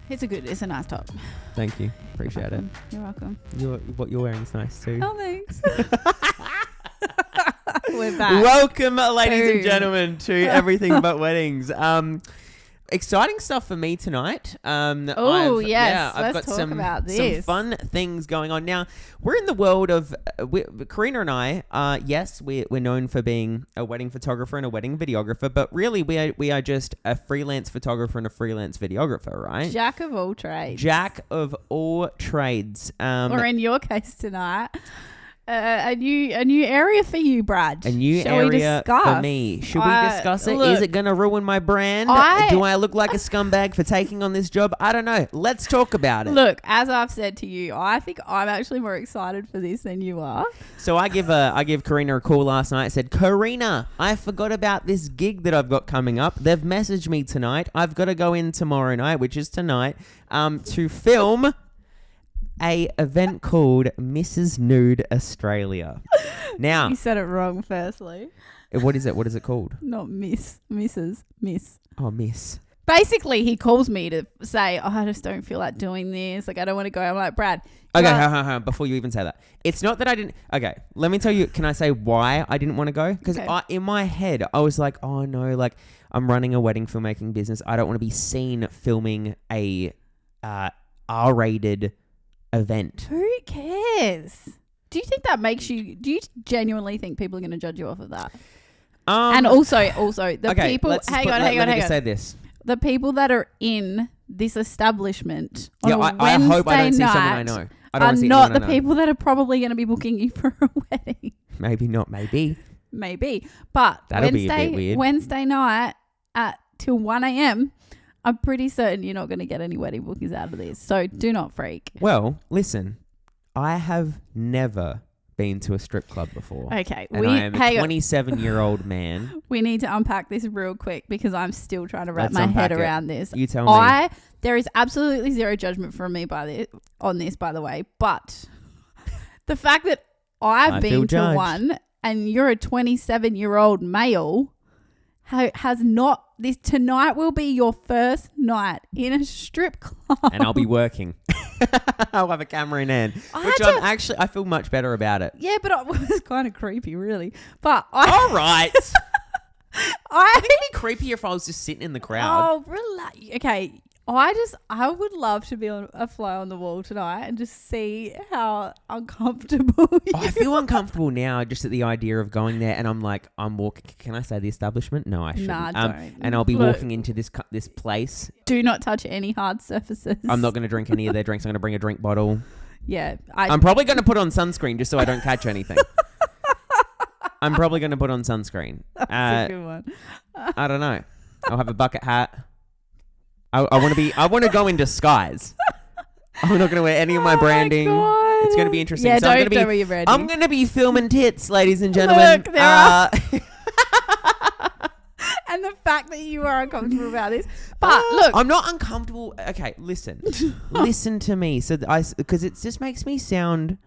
It's a nice top. Thank you. Appreciate it. You're welcome. What you're wearing is nice too. Oh, thanks. We're back. Welcome, ladies and Boom. gentlemen, to Everything But Weddings. Exciting stuff for me tonight. Oh, yes. I've Let's got talk about this. some fun things going on. Now, we're in the world of, Karina and I, yes, we're known for being a wedding photographer and a wedding videographer, but really we are just a freelance photographer and a freelance videographer, right? Jack of all trades. Jack of all trades. Or in your case tonight, a new area for you, Brad. A new Shall we area discuss? for me. Should we discuss it? Look, Is it going to ruin my brand? Do I look like a scumbag for taking on this job? I don't know. Let's talk about it. Look, as I've said to you, I think I'm actually more excited for this than you are. So I give Karina a call last night. I said, Karina, I forgot about this gig that I've got coming up. They've messaged me tonight. I've got to go in tomorrow night, which is tonight, to film a event called Mrs. Nude Australia. Now, You said it wrong, firstly. what is it? What is it called? Not Miss. Mrs. Miss. Oh, Miss. Basically, he calls me to say, I just don't feel like doing this. Like, I don't want to go. I'm like, Brad. Okay, before you even say that. It's not that I didn't... Okay, let me tell you, can I say why I didn't want to go? Because in my head, I was like, oh no, like, I'm running a wedding filmmaking business. I don't want to be seen filming a R-rated event. Who cares? Do you think that makes you... Do you genuinely think people are going to judge you off of that? And also, the people... Hang on. Let me say this. The people that are in this establishment on a Wednesday I hope I don't see someone I know. I don't are see not the anyone I know. people that are probably going to be booking you for a wedding. Maybe not, maybe. Maybe. But That'll be a bit weird. Wednesday night till 1 a.m., I'm pretty certain you're not going to get any wedding bookings out of this. So do not freak. Well, listen, I have never been to a strip club before. Okay. And I am a 27-year-old man. We need to unpack this real quick because I'm still trying to wrap Let's my head unpack it. around this. You tell me. There is absolutely zero judgment from me on this, by the way. But the fact that I've been to one and you're a 27-year-old male has not... This tonight will be your first night in a strip club. And I'll be working. I'll have a camera in hand. I feel much better about it. Yeah, but it was kind of creepy, really. But all right. I think it'd be creepier if I was just sitting in the crowd. Oh, relax. Okay. I would love to be on a fly on the wall tonight and just see how uncomfortable you I feel uncomfortable now just at the idea of going there and I'm walking. Can I say the establishment? No, I shouldn't. Nah, don't. And I'll be walking into this place. Do not touch any hard surfaces. I'm not going to drink any of their drinks. I'm going to bring a drink bottle. Yeah. I'm probably going to put on sunscreen just so I don't catch anything. I'm probably going to put on sunscreen. That's a good one. I don't know. I'll have a bucket hat. I want to go in disguise. I'm not going to wear any of my branding. It's going to be interesting. Yeah, so don't wear your branding. I'm going to be filming tits, ladies and gentlemen. Look, there are. And the fact that you are uncomfortable about this. But look. I'm not uncomfortable. Okay, listen. Listen to me. Because it just makes me sound...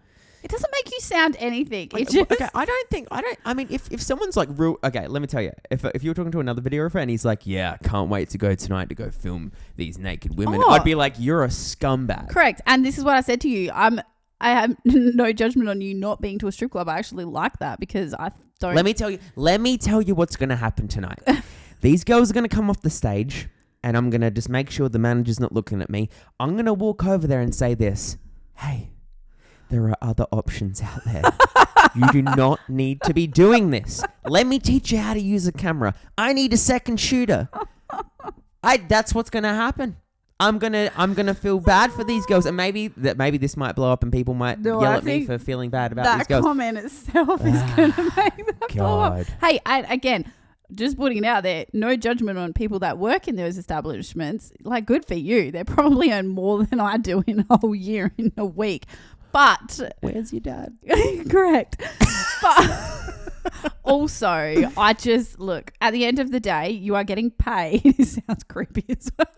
It doesn't make you sound anything. Like, okay, I mean, if someone's like real, okay, let me tell you, if you're talking to another videographer and he's like, yeah, can't wait to go tonight to go film these naked women, I'd be like, you're a scumbag. Correct. And this is what I said to you. I have no judgment on you not being to a strip club. I actually like that because I don't. Let me tell you what's going to happen tonight. These girls are going to come off the stage and I'm going to just make sure the manager's not looking at me. I'm going to walk over there and say this, hey, there are other options out there. You do not need to be doing this. Let me teach you how to use a camera. I need a second shooter. That's what's going to happen. I'm gonna feel bad for these girls, and maybe this might blow up, and people might yell at me for feeling bad about these girls. That comment itself is going to make that blow up. Hey, again, just putting it out there, no judgment on people that work in those establishments. Like, good for you. They probably earn more than I do in a whole year in a week. But where's your dad? Correct. But also, I just look at the end of the day, you are getting paid. It sounds creepy as well,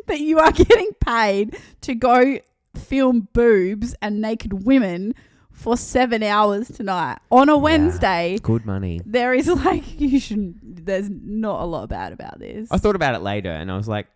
but you are getting paid to go film boobs and naked women for 7 hours tonight on a Wednesday. Good money. There is there's not a lot bad about this. I thought about it later, and I was like,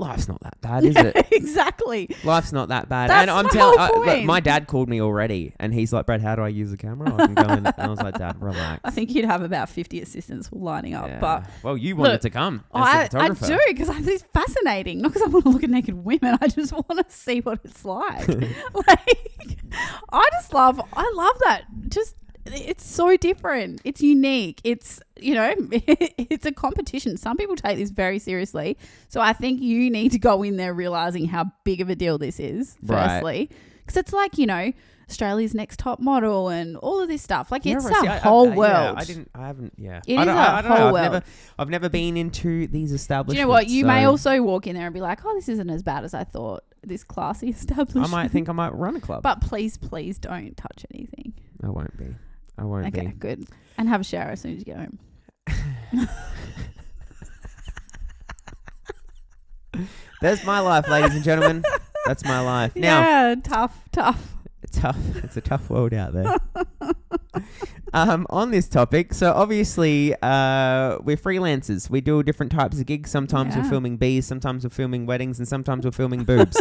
life's not that bad, is it? Exactly. Life's not that bad. That's And I'm my telling, whole point. my dad called me already, and he's like, "Brad, how do I use the camera? I can go in." And I was like, "Dad, relax." I think you'd have about 50 assistants lining up. Yeah. But well, you wanted look, to come as I a photographer. do, because I think it's fascinating. Not because I want to look at naked women. I just want to see what it's like. Like, I love that. Just, it's so different. It's unique. It's, it's a competition. Some people take this very seriously. So I think you need to go in there realizing how big of a deal this is, firstly. Because it's like, Australia's Next Top Model and all of this stuff. Like, it's a whole world. Yeah. It is a whole world. I've never been into these establishments. Do you know what? You may also walk in there and be like, oh, this isn't as bad as I thought. This classy establishment. I might think I might run a club. But please don't touch anything. I won't be. Okay, good. And have a shower as soon as you get home. That's my life, ladies and gentlemen. That's my life. Now, Yeah, tough. it's tough. It's a tough world out there. On this topic, so obviously we're freelancers. We do different types of gigs. Sometimes we're filming bees, sometimes we're filming weddings, and sometimes we're filming boobs.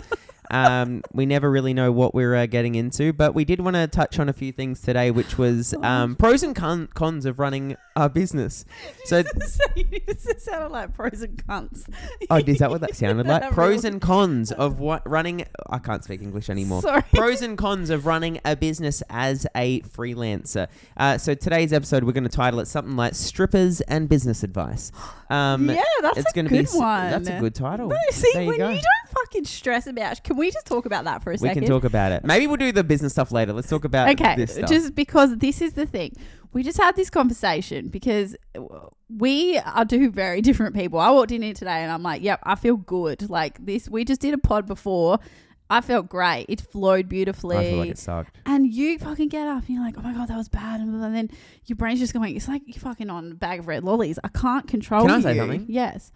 We never really know what we're getting into, but we did want to touch on a few things today, which was pros and cons of running a business. So It sounded like pros and cons. oh, is that what that sounded like? That Pros really- and cons of what running... I can't speak English anymore. Sorry. Pros and cons of running a business as a freelancer. So today's episode, we're going to title it something like Strippers and Business Advice. Yeah, that's it's a gonna good be, one. That's a good title. No, see, There when go. you don't fucking stress about... Can we just talk about that for a We second? can talk about it. Maybe we'll do the business stuff later. Let's talk about this stuff. Just because this is the thing. We just had this conversation because we are two very different people. I walked in here today and I'm like, yep, I feel good. Like this, we just did a pod before. I felt great. It flowed beautifully. I feel like it sucked. And you fucking get up and you're like, oh my God, that was bad. And then your brain's just going, it's like you're fucking on a bag of red lollies. I can't control you. Can I say something? Yes.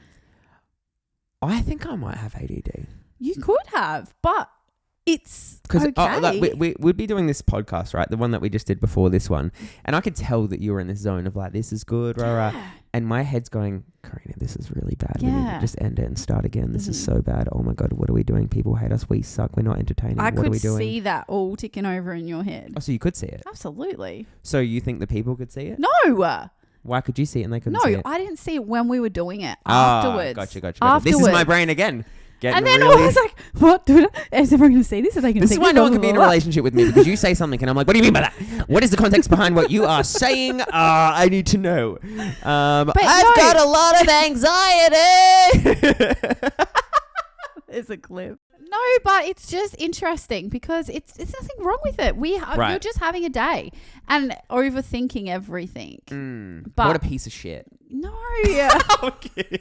I think I might have ADD. You could have, but it's Because okay. we'd be doing this podcast, right? The one that we just did before this one. And I could tell that you were in this zone of like, this is good, rah, rah. And my head's going, Karina, this is really bad. We need Yeah. to just end it and start again. This is so bad. Oh my God, what are we doing? People hate us. We suck. We're not entertaining. I What are could we doing? see that all ticking over in your head. Oh, so you could see it. Absolutely. So you think the people could see it? No. Why could you see it and they couldn't No, see it? I didn't see it when we were doing it. Ah, Afterwards. Gotcha. This is my Afterwards. brain again. Getting And then really... I was like, what? Is everyone going to see this? Are they going to This see is why this? no one can be in a relationship with me, because you say something and I'm like, what do you mean by that? What is the context behind what you are saying? I need to know. I've got a lot of anxiety. It's a clip. No, but it's just interesting because it's nothing wrong with it. Right. You're just having a day and overthinking everything. But What a piece of shit. no. Okay.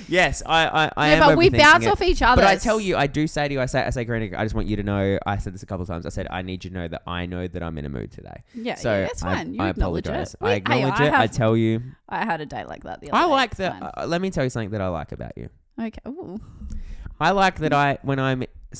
Yes, I am. But we overthinking bounce it. off each other. But I tell you, I do say to you, I say, Karina, I just want you to know. I said this a couple of times. I said, I need you to know that I know that I'm in a mood today. Yeah, So it's fine. You I acknowledge apologize. it. I acknowledge it. I tell you. I had a day like that the other I day. like It's that. fine. Let me tell you something that I like about you. Okay. Ooh. I like that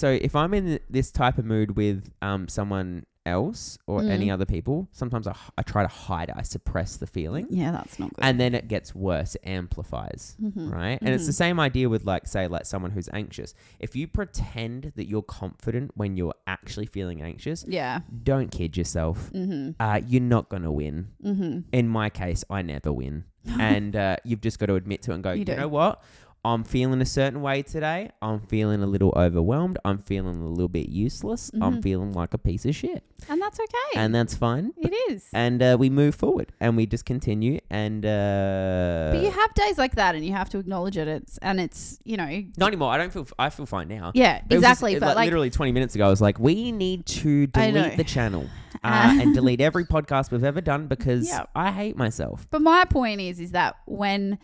if I'm in this type of mood with someone else or any other people, sometimes I try to hide it. I suppress the feeling. Yeah, that's not good. And then it gets worse. It amplifies, right? And it's the same idea with like someone who's anxious. If you pretend that you're confident when you're actually feeling anxious, yeah. don't kid yourself. You're not going to win. In my case, I never win. And you've just got to admit to it and go, you know what? I'm feeling a certain way today. I'm feeling a little overwhelmed. I'm feeling a little bit useless. I'm feeling like a piece of shit. And that's okay. And that's fine. It is. And we move forward and we just continue. And but you have days like that and you have to acknowledge it. It's not anymore. I feel fine now. Yeah, It was just, exactly. But like literally 20 minutes ago, I was like, we need to delete the channel and delete every podcast we've ever done because I hate myself. But my point is that when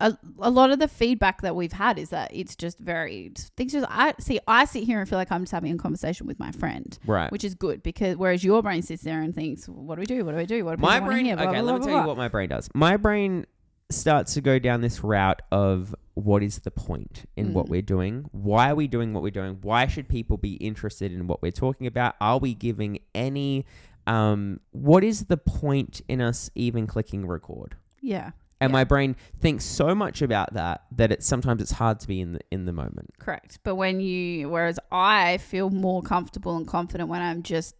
a lot of the feedback that we've had is that it's just I sit here and feel like I'm just having a conversation with my friend, Right. which is good because whereas your brain sits there and thinks, what do we do? What do I do? What do My people wanna brain, hear? Blah, okay, blah, let me blah, tell you blah. what my brain does. My brain starts to go down this route of what is the point in what we're doing? Why are we doing what we're doing? Why should people be interested in what we're talking about? Are we giving any, what is the point in us even clicking record? Yeah. And my brain thinks so much about that sometimes it's hard to be in the moment. Correct. But whereas I feel more comfortable and confident when I'm just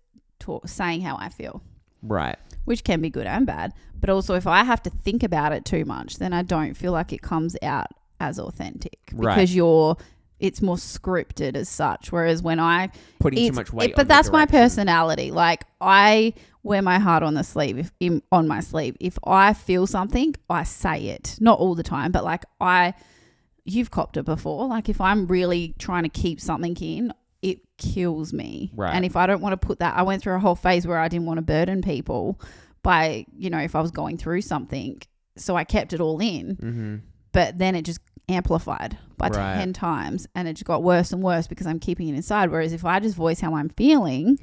saying how I feel. Right. Which can be good and bad. But also if I have to think about it too much, then I don't feel like it comes out as authentic. Because it's more scripted as such. Whereas when I putting too much weight but that's my personality. Like I wear my heart on the sleeve, on my sleeve. If I feel something, I say it. Not all the time, but like you've copped it before. Like if I'm really trying to keep something in, it kills me. Right. And if I don't want to put that, I went through a whole phase where I didn't want to burden people by, if I was going through something. So I kept it all in. Mm-hmm. But then it just amplified by 10 times and it just got worse and worse because I'm keeping it inside. Whereas if I just voice how I'm feeling,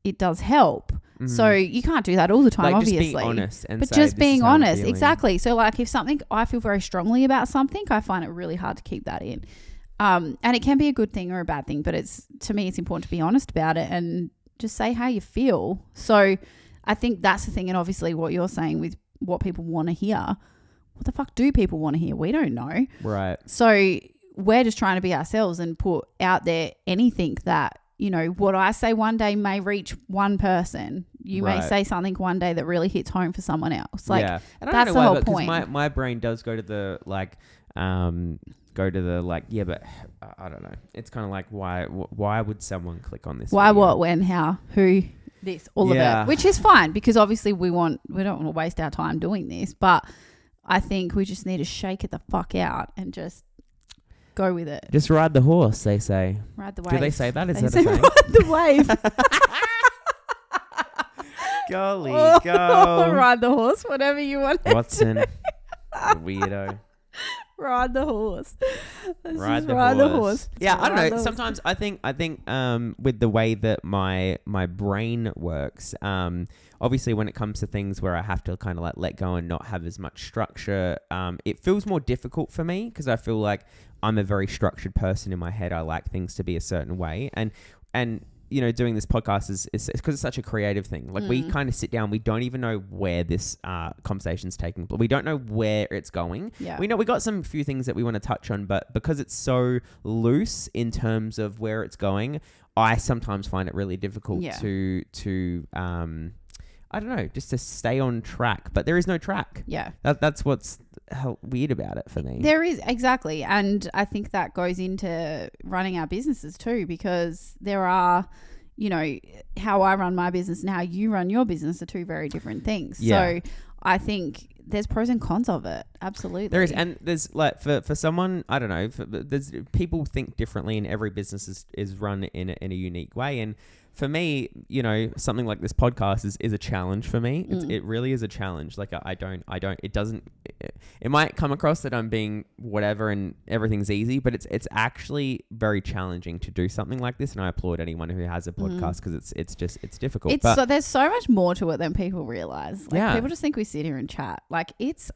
it does help. Mm-hmm. So you can't do that all the time, like obviously. Just being honest and but say, just this being is how I'm honest, feeling. exactly. So like if something I feel very strongly about something, I find it really hard to keep that in. And it can be a good thing or a bad thing, but to me it's important to be honest about it and just say how you feel. So I think that's the thing, and obviously what you're saying with what people want to hear. What the fuck do people want to hear? We don't know. Right. So we're just trying to be ourselves and put out there anything that, what I say one day may reach one person. You may say something one day that really hits home for someone else. Like, and I that's don't know the why, whole point. My brain does go to the but I don't know. It's kind of like, why would someone click on this? Why, video? what, when, how, who, this, all of it, which is fine because obviously we don't want to waste our time doing this, but I think we just need to shake it the fuck out and just go with it. Just ride the horse, they say. Ride the wave. Do they say that? Is They that say a saying? ride the wave. Golly, or go. ride the horse, whatever you want. Watson, weirdo. Ride the horse. Ride the horse. Yeah, I don't know. Horse. Sometimes I think with the way that my brain works, obviously when it comes to things where I have to kind of like let go and not have as much structure, it feels more difficult for me because I feel like I'm a very structured person in my head. I like things to be a certain way, and doing this podcast is because it's such a creative thing. Like we kind of sit down, we don't even know where this conversation's taking, but we don't know where it's going. Yeah. We know we got some few things that we want to touch on, but because it's so loose in terms of where it's going, I sometimes find it really difficult to I don't know, just to stay on track. But there is no track. Yeah. That's what's weird about it for me. There is, exactly. And I think that goes into running our businesses too, because there are, how I run my business and how you run your business are two very different things. Yeah. So I think there's pros and cons of it. Absolutely. There is. And there's like, for someone, I don't know, there's people think differently and every business is run in a unique way. And for me, something like this podcast is a challenge for me. It really is a challenge. Like it might come across that I'm being whatever and everything's easy, but it's actually very challenging to do something like this. And I applaud anyone who has a podcast because it's difficult. There's so much more to it than people realize. Like people just think we sit here and chat. Like it's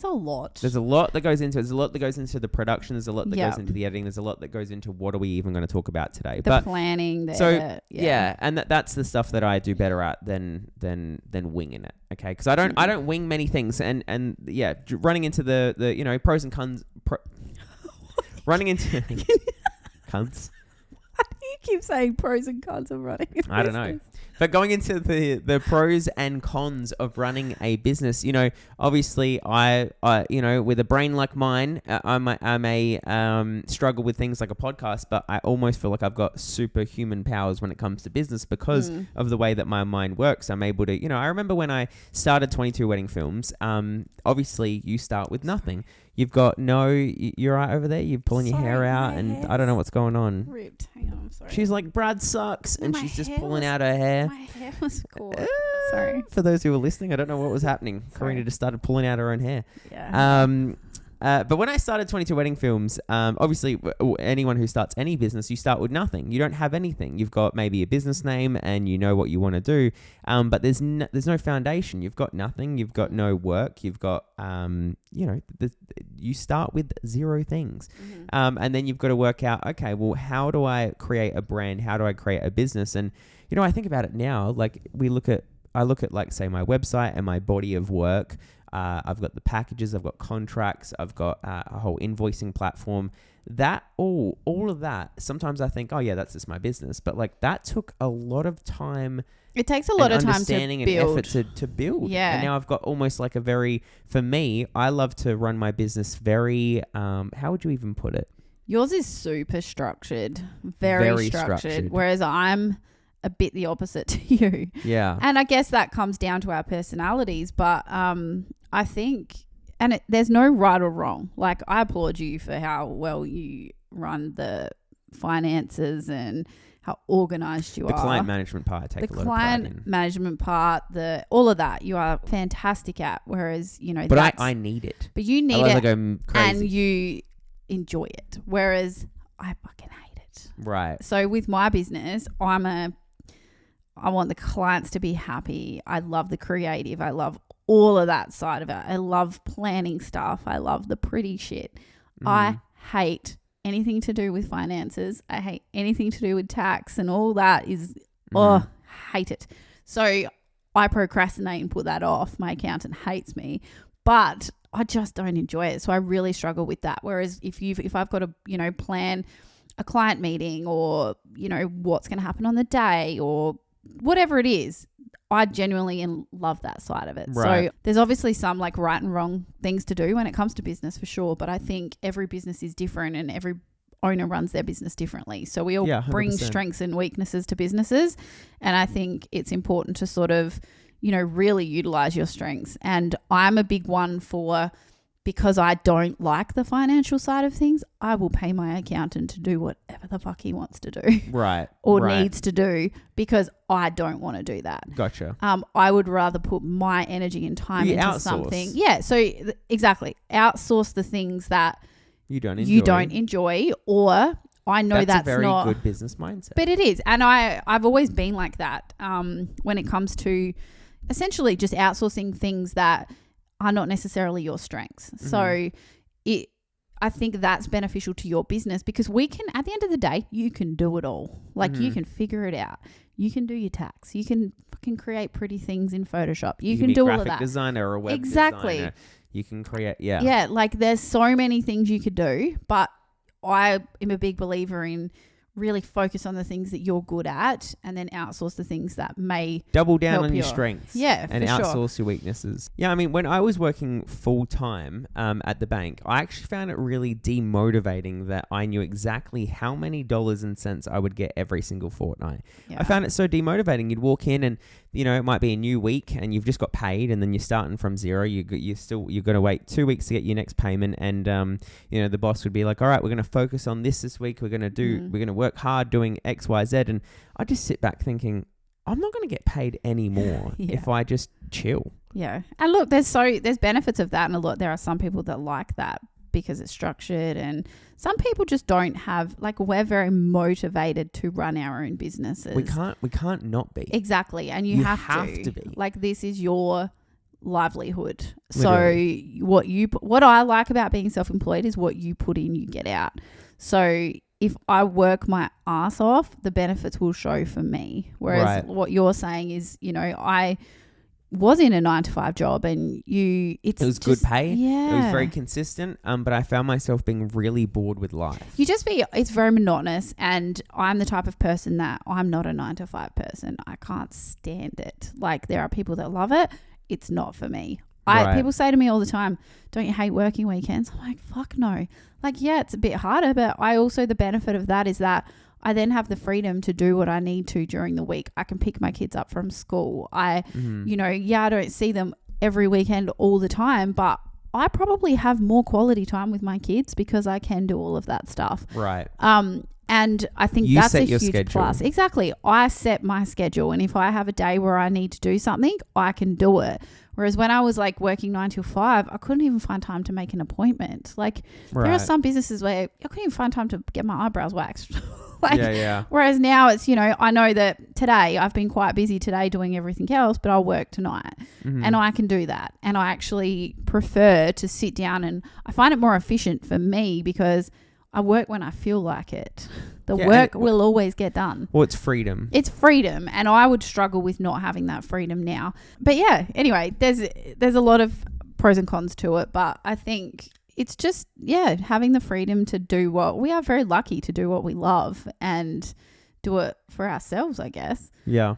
a lot. There's a lot that goes into it. There's a lot that goes into the production. There's a lot that goes into the editing. There's a lot that goes into what are we even going to talk about today. The planning. And that's the stuff that I do better at than winging it. Okay, because I don't wing many things. And running into the pros and cons. Running into cons. Why do you keep saying pros and cons of running a business? I don't know. But going into the pros and cons of running a business, obviously I with a brain like mine, I may struggle with things like a podcast, but I almost feel like I've got superhuman powers when it comes to business because of the way that my mind works. I'm able to, I remember when I started 22 Wedding Films, obviously you start with nothing. You've got you're right over there. You're pulling your hair out and I don't know what's going on. Ripped. Hang on, I'm sorry. She's like, Brad sucks. And she's just pulling out her hair. My hair was caught. Sorry. For those who were listening, I don't know what was happening. Karina just started pulling out her own hair. Yeah. But when I started 22 Wedding Films, obviously anyone who starts any business, you start with nothing. You don't have anything. You've got maybe a business name and you know what you want to do. But there's no foundation. You've got nothing. You've got no work. You've got, you start with zero things. And then you've got to work out, okay, well, how do I create a brand? How do I create a business? And, I think about it now, like I look at like, say, my website and my body of work. I've got the packages, I've got contracts, I've got a whole invoicing platform. That all of that, sometimes I think, oh yeah, that's just my business. But like that took a lot of time. It takes a lot of time to understanding and build. effort to build. Yeah. And now I've got almost like for me, I love to run my business very, how would you even put it? Yours is super structured, very structured, whereas I'm a bit the opposite to you. Yeah. And I guess that comes down to our personalities, but I think, and there's no right or wrong. Like, I applaud you for how well you run the finances and how organized you are. The client management part, I take a lot of pride in. The client management part, all of that, you are fantastic at. Whereas, but I need it. But you need Otherwise it, I go crazy. and you enjoy it. Whereas I fucking hate it. Right. So with my business, I want the clients to be happy. I love the creative. I love all of that side of it. I love planning stuff. I love the pretty shit. I hate anything to do with finances. I hate anything to do with tax, and all that is, hate it. So I procrastinate and put that off. My accountant hates me, but I just don't enjoy it. So I really struggle with that. Whereas if I've got to, plan a client meeting, or, what's going to happen on the day, or whatever it is, I genuinely love that side of it. Right. So there's obviously some like right and wrong things to do when it comes to business, for sure. But I think every business is different, and every owner runs their business differently. So we all bring strengths and weaknesses to businesses. And I think it's important to sort of, really utilize your strengths. And I'm a big one because I don't like the financial side of things, I will pay my accountant to do whatever the fuck he wants to do. Right. Or needs to do, because I don't want to do that. Gotcha. I would rather put my energy and time into outsource. something. Yeah. So exactly. Outsource the things that you don't enjoy, or I know that's a very not good business mindset. But it is. And I've always been like that when it comes to essentially just outsourcing things that are not necessarily your strengths. Mm-hmm. So I think that's beneficial to your business, because we can, at the end of the day, you can do it all. Like you can figure it out. You can do your tax. You can fucking create pretty things in Photoshop. You can do all of that. Graphic designer or a web designer. You can create, Yeah, like there's so many things you could do, but I am a big believer in really focus on the things that you're good at, and then outsource the things that may double down help on your strengths. Yeah, and outsource your weaknesses. Yeah, I mean, when I was working full time at the bank, I actually found it really demotivating that I knew exactly how many dollars and cents I would get every single fortnight. Yeah. I found it so demotivating. You'd walk in and, it might be a new week and you've just got paid, and then you're starting from zero. You're going to wait 2 weeks to get your next payment, and the boss would be like, all right, we're going to focus on this week. We're going to work hard doing X, Y, Z. And I just sit back thinking, I'm not going to get paid anymore if I just chill. Yeah. And look, there's benefits of that. And there are some people that like that because it's structured, and some people just don't have, like, we're very motivated to run our own businesses. We can't not be. Exactly. And you have to be. Like, this is your livelihood. Literally. So what I like about being self-employed is what you put in, you get out. So if I work my ass off, the benefits will show for me. Whereas what you're saying is, I was in a 9-to-5 job, and it was good pay. Yeah. It was very consistent. But I found myself being really bored with life. It's very monotonous, and I'm the type of person that I'm not a 9-to-5 person. I can't stand it. Like, there are people that love it. It's not for me. People say to me all the time, don't you hate working weekends? I'm like, fuck no. Like, yeah, it's a bit harder, but the benefit of that is that I then have the freedom to do what I need to during the week. I can pick my kids up from school. I don't see them every weekend all the time, but I probably have more quality time with my kids because I can do all of that stuff. Right. And I think that's a huge plus. Exactly. I set my schedule, and if I have a day where I need to do something, I can do it. Whereas when I was like working 9 to 5, I couldn't even find time to make an appointment. Like there are some businesses where I couldn't even find time to get my eyebrows waxed. Whereas now it's, I know that today I've been quite busy today doing everything else, but I'll work tonight and I can do that. And I actually prefer to sit down, and I find it more efficient for me because I work when I feel like it. The work will always get done. Well, it's freedom. It's freedom. And I would struggle with not having that freedom now. But yeah, anyway, there's a lot of pros and cons to it, but I think it's just, having the freedom to do we are very lucky to do what we love and do it for ourselves, I guess. Yeah.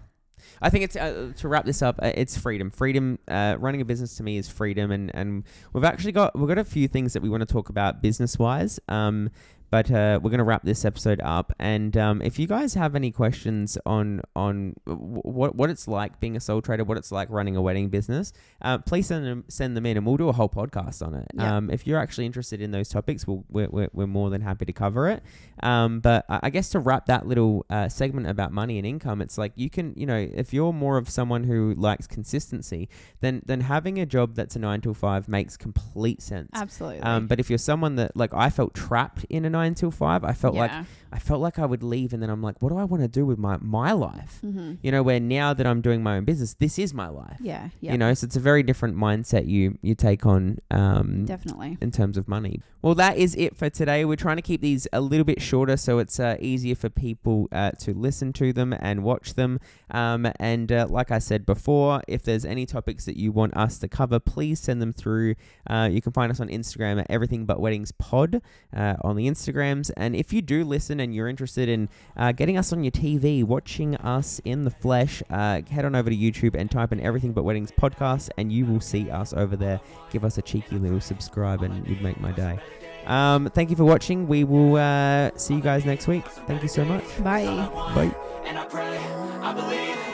I think it's to wrap this up. It's freedom. Freedom. Running a business to me is freedom, and we've got a few things that we want to talk about business wise. But we're going to wrap this episode up. And if you guys have any questions on what it's like being a sole trader, what it's like running a wedding business, please send them in, and we'll do a whole podcast on it. Yeah. If you're actually interested in those topics, we're more than happy to cover it. But I guess to wrap that little segment about money and income, it's like you can, if you're more of someone who likes consistency, then having a job that's a 9 to 5 makes complete sense. Absolutely. But if you're someone that, like, I felt trapped in a 9 till 5, I felt like I would leave, and then I'm like, what do I want to do with my life? Mm-hmm. Where now that I'm doing my own business, this is my life. Yeah. So it's a very different mindset you take on Definitely in terms of money. Well, that is it for today. We're trying to keep these a little bit shorter so it's easier for people to listen to them and watch them. And like I said before, if there's any topics that you want us to cover, please send them through. You can find us on Instagram at Everything But Weddings Pod on the Instagrams. And if you do listen and you're interested in getting us on your TV, watching us in the flesh, head on over to YouTube and type in Everything But Weddings Podcast, and you will see us over there. Give us a cheeky little subscribe, and you'd make my day. Thank you for watching. We will see you guys next week. Thank you so much. Bye. Bye. And I pray, I believe